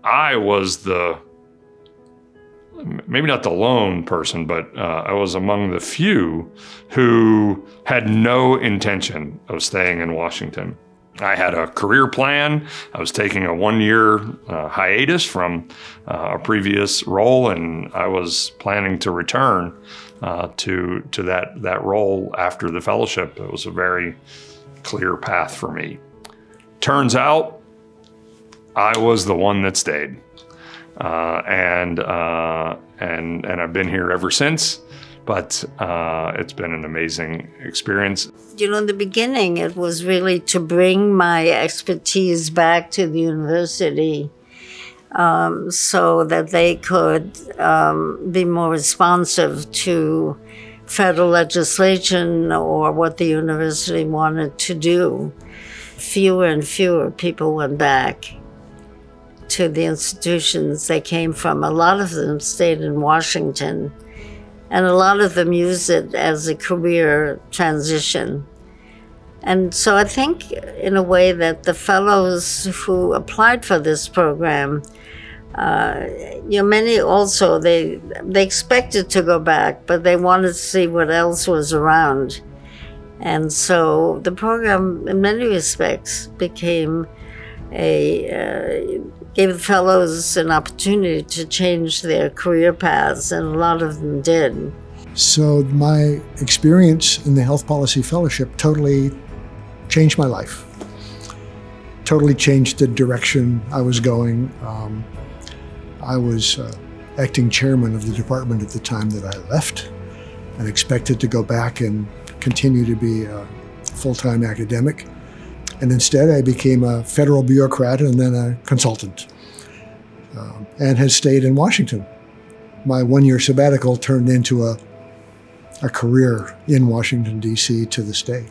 I was maybe not the lone person, but I was among the few who had no intention of staying in Washington. I had a career plan. I was taking a 1-year hiatus from a previous role, and I was planning to return to that role after the fellowship. It was a very clear path for me. Turns out, I was the one that stayed, and I've been here ever since. But it's been an amazing experience. You know, in the beginning, it was really to bring my expertise back to the university so that they could be more responsive to federal legislation or what the university wanted to do. Fewer and fewer people went back to the institutions they came from. A lot of them stayed in Washington. And a lot of them use it as a career transition. And so I think, in a way, that the fellows who applied for this program, many also, they expected to go back, but they wanted to see what else was around. And so the program, in many respects, became gave the fellows an opportunity to change their career paths, and a lot of them did. So my experience in the Health Policy Fellowship totally changed my life, totally changed the direction I was going. I was acting chairman of the department at the time that I left and expected to go back and continue to be a full-time academic. And instead, I became a federal bureaucrat and then a consultant, and has stayed in Washington. My 1-year sabbatical turned into a career in Washington, D.C. to this day.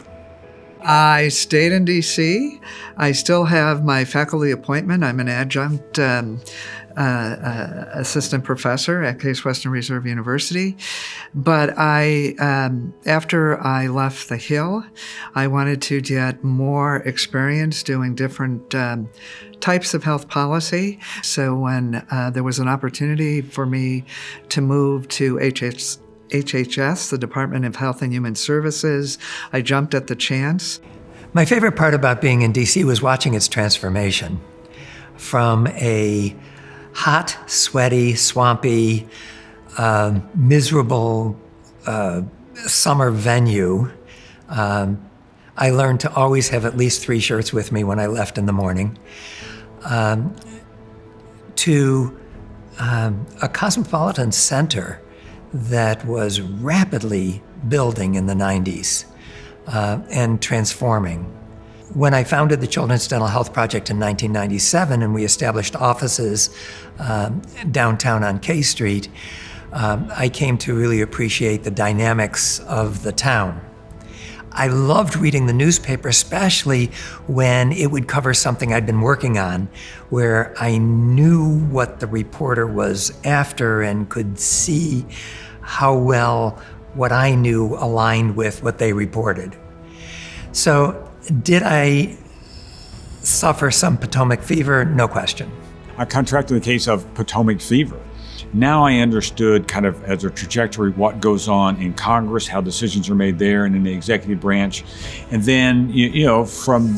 I stayed in D.C. I still have my faculty appointment. I'm an adjunct assistant professor at Case Western Reserve University. But after I left the Hill, I wanted to get more experience doing different types of health policy. So when there was an opportunity for me to move to HHS, the Department of Health and Human Services, I jumped at the chance. My favorite part about being in DC was watching its transformation from a hot, sweaty, swampy, miserable summer venue. I learned to always have at least 3 shirts with me when I left in the morning, to a cosmopolitan center that was rapidly building in the 90s and transforming. When I founded the Children's Dental Health Project in 1997 and we established offices downtown on K Street, I came to really appreciate the dynamics of the town. I loved reading the newspaper, especially when it would cover something I'd been working on, where I knew what the reporter was after and could see how well what I knew aligned with what they reported. So, did I suffer some Potomac fever? No question. I contracted the case of Potomac fever. Now I understood kind of as a trajectory what goes on in Congress, how decisions are made there and in the executive branch. And then, from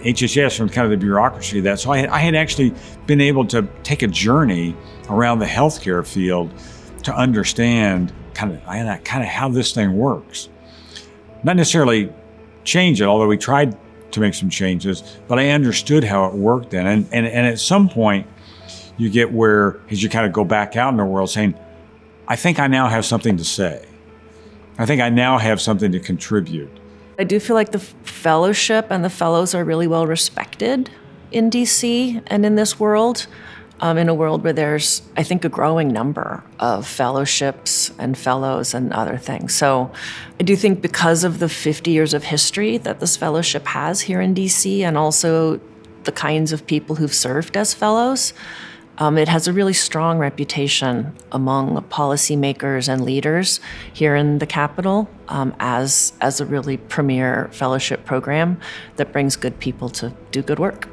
HHS, from kind of the bureaucracy of that. So I had actually been able to take a journey around the healthcare field to understand kind of how this thing works. Not necessarily change it, although we tried to make some changes, but I understood how it worked then. And at some point, you get where, as you kind of go back out in the world saying, I think I now have something to say. I think I now have something to contribute. I do feel like the fellowship and the fellows are really well respected in DC and in this world, in a world where there's, I think, a growing number of fellowships and fellows and other things. So I do think because of the 50 years of history that this fellowship has here in DC, and also the kinds of people who've served as fellows, it has a really strong reputation among policymakers and leaders here in the Capitol as a really premier fellowship program that brings good people to do good work.